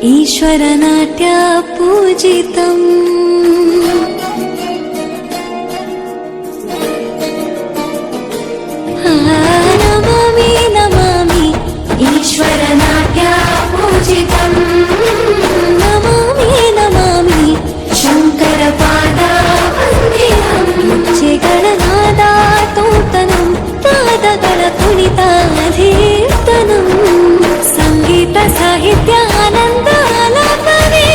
ईश्वरनाट्य पूजितम् नमामि नमामि ईश्वरनाट्य पूजितम् नमामि नमामि शङ्करपादावन्दितम् जेगणनादा तोतनं पादಗಳ ಕುಣಿತಾಧೀರ್ತನಂ ಸಂಗೀತ ಸಾಹಿತ್ಯ ಆನಂದ ಆಲಾಪನೆ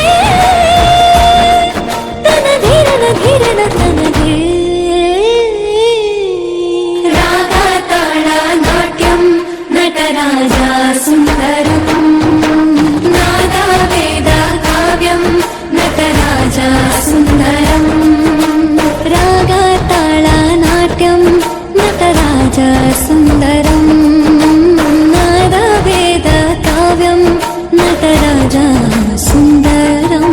ತನಧೀರನ ಧೀರನ ತನದೇ ರಾಗ ತಾಳ ನಾಟ್ಯಂ ನಟರಾಜ ಸುಂದರಂ ನಾದ ವೇದ ಕಾವ್ಯಂ ನಟರಾಜ ಸುಂದರಂ ರಾಗ ತಾಳ ನಾಟ್ಯಂ ನಟರಾಜ ಸುಂದರಂ ನಾದ ವೇದ ಕಾವ್ಯಂ ನಟರಾಜ ಸುಂದರಂ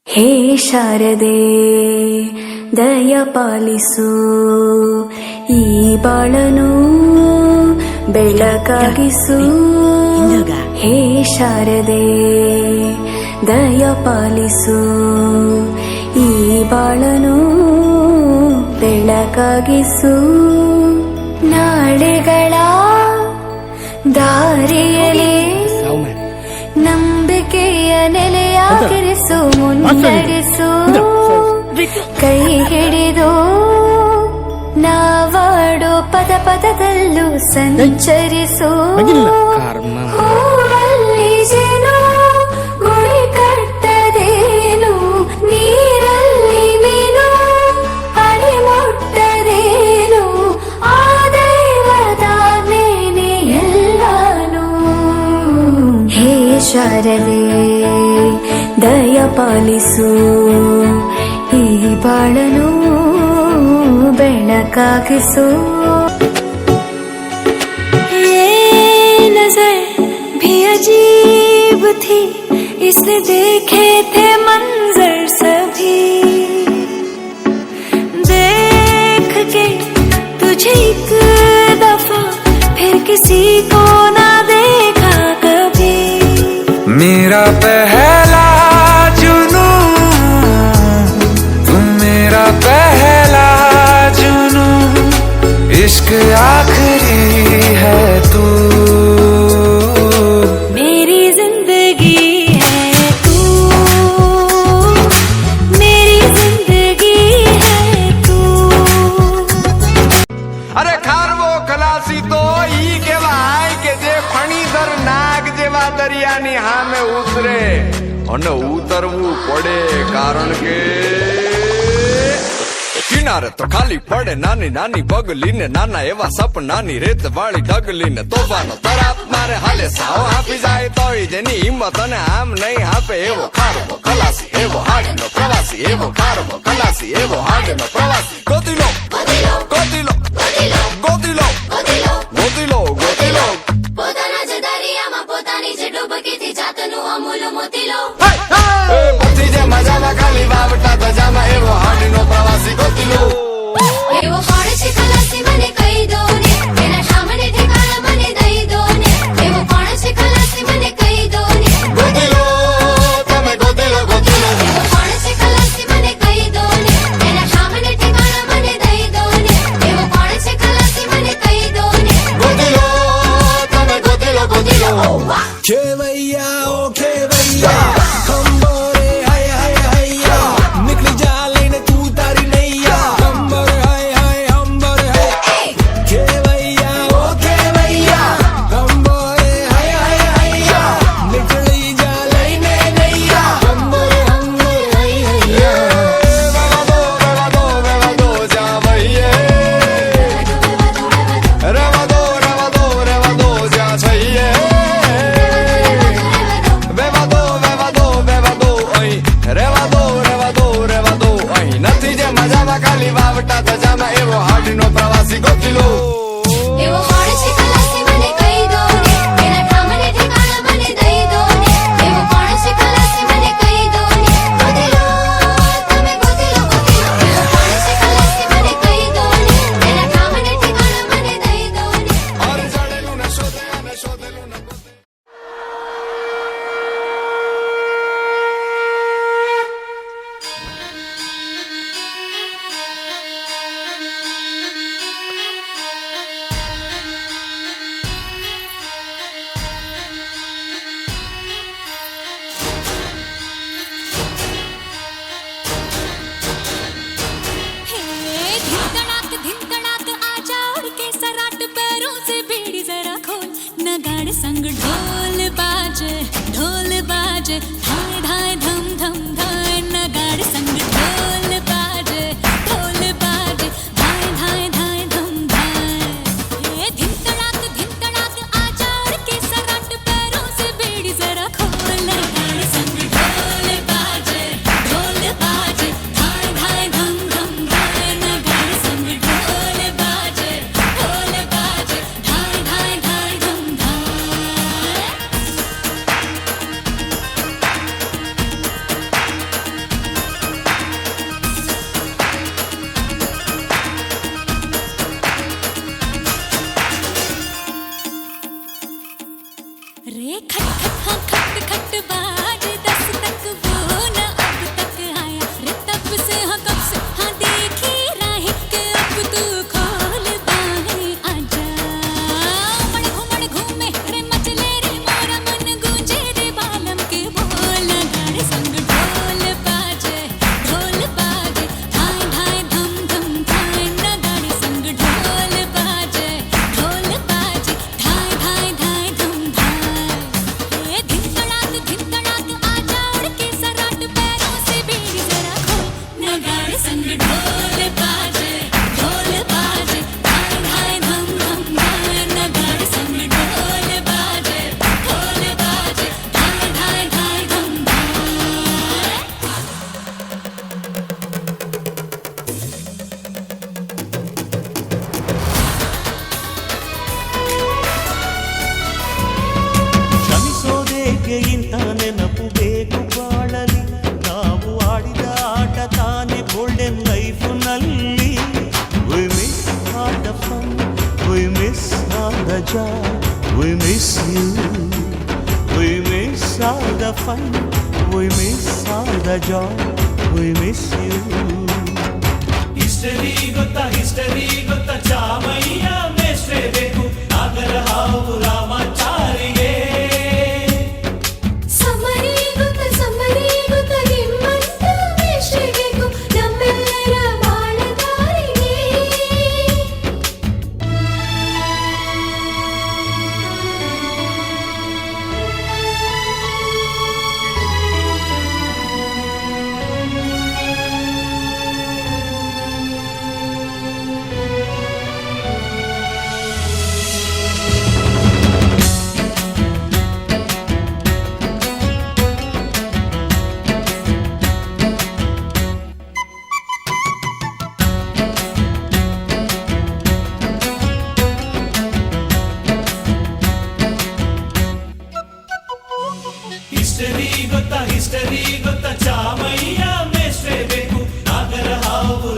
ಹೇ ಶಾರದೆ ದಯ ಪಾಲಿಸು ಈ ಬಾಳನು ಬೆಳಕಾಗಿಸು ಹೇ ಶಾರದೆ ದಯ ಪಾಲಿಸು ಈ ಬಾಳನು ಬೆಳಕಾಗಿಸು ನಾಳೆಗಳ ದಾರಿಯಲ್ಲಿ ನಂಬಿಕೆಯ ನೆಲೆಯಾಗಿರಿಸು ಮುನ್ನಡೆಸು ಕೈ ಹಿಡಿದು ನಾವಾಡೋ ಪದ ಪದದಲ್ಲೂ ಸಂಚರಿಸು ಹೂವಲ್ಲಿ ಜೇನು ಗುಡಿ ಕಟ್ಟದೇನು ನೀರಲ್ಲಿ ಮೀನು ಅಡಿ ಮುಟ್ಟದೇನು ಆ ದೈವದ ನೇನೆ ಎಲ್ಲಾನು ಹೇ ಶಾರದೆ ದಯ ಪಾಲಿಸು ಈ ಬಾಳನು ಬೆಳಕಾಗಿಸು ये नजर भी अजीब थी इसने देखे थे मंजर सभी देख के तुझे एक दफा फिर किसी को ना देखा कभी मेरा पहला जुनू तुम मेरा पहला जुनू इश्क आखिरी है तू मेरी जिंदगी है तू मेरी जिंदगी है तू अरे खारवो खलासी तो ई केवाय के जे फणीधर नाग जेवा दरियानी हामे उतरे અને ઉતરવું પડે કારણ કે કિનારે તો ખાલી પડે નાની નાની બગલી ને નાના એવા સપનાની રેત વાળી ડગલી ને તોફાનો તરાપ મારે હાલે સાવ આપી જાય તોય જેની હિંમત અને આમ નહીં આપે એવો ખારવો ખલાસી એવો હાડનો પ્રવાસી એવો ખારવો ખલાસી એવો હાડનો પ્રવાસી ગોતીલો ગોતીલો ગોતીલો ગોતીલો ગોતીલો ગોતીલો પોતાના જ દરિયામાં પોતાની જ ડૂબકીથી જાતનું અમૂલ મોતીલો પતિ જે મજામાં ખાલી વાવટા ધજામાં એવો હાડનો પ્રવાસી ગોતીલો એવો કોણ છે ખલાસી મને કહી દો ને એના સામને ઠેકાણા મને દઈ દો ને એવો કોણ છે ખલાસી મને કહી દો ને ગોતીલો તમે ગોતીલો ગોતીલો એવો કોણ છે ખલાસી મને કહી દો ને એના સામને ઠેકાણા મને દઈ દો ને એવો કોણ છે ખલાસી મને કહી દો ને ગોતીલો તમે ગોતીલો ગોતીલો ખેવૈયા ઓ ખેવૈયા ખંભોરે ನಿನಗೆ ಇಂಥ ನೆನಪು ಬೇಕು ಬಾಳಲಿ ನಾವು ಆಡಿದ ಆಟ ತಾನೆ golden ಲೈಫ್ನಲ್ಲಿ We miss all the fun, we miss all the joy, we miss you. We miss all the fun, we miss all the joy, we miss you. History ಗೊತ್ತಾ ಚಾಮಯ್ಯ ಮೇಷ್ಟ್ರೆ ಬೇಕು ನಾಗರ ಹಾವು ರಾಮಾಚಾರಿಗೆ ಸಮ್ಮರಿ ಗೊತ್ತ ನಿಮ್ಮಂತ ಮೇಷ್ಟ್ರೆ ಬೇಕು ನಮ್ಮೆಲ್ಲರ ಬಾಳದಾರಿಗೆ ಹಿಸ್ಟರಿ ಗೊತ್ತಾ ಚಾಮಯ್ಯ ಮೇಷ್ಟ್ರೆ ಬೇಕು ನಾಗರ ಹಾವು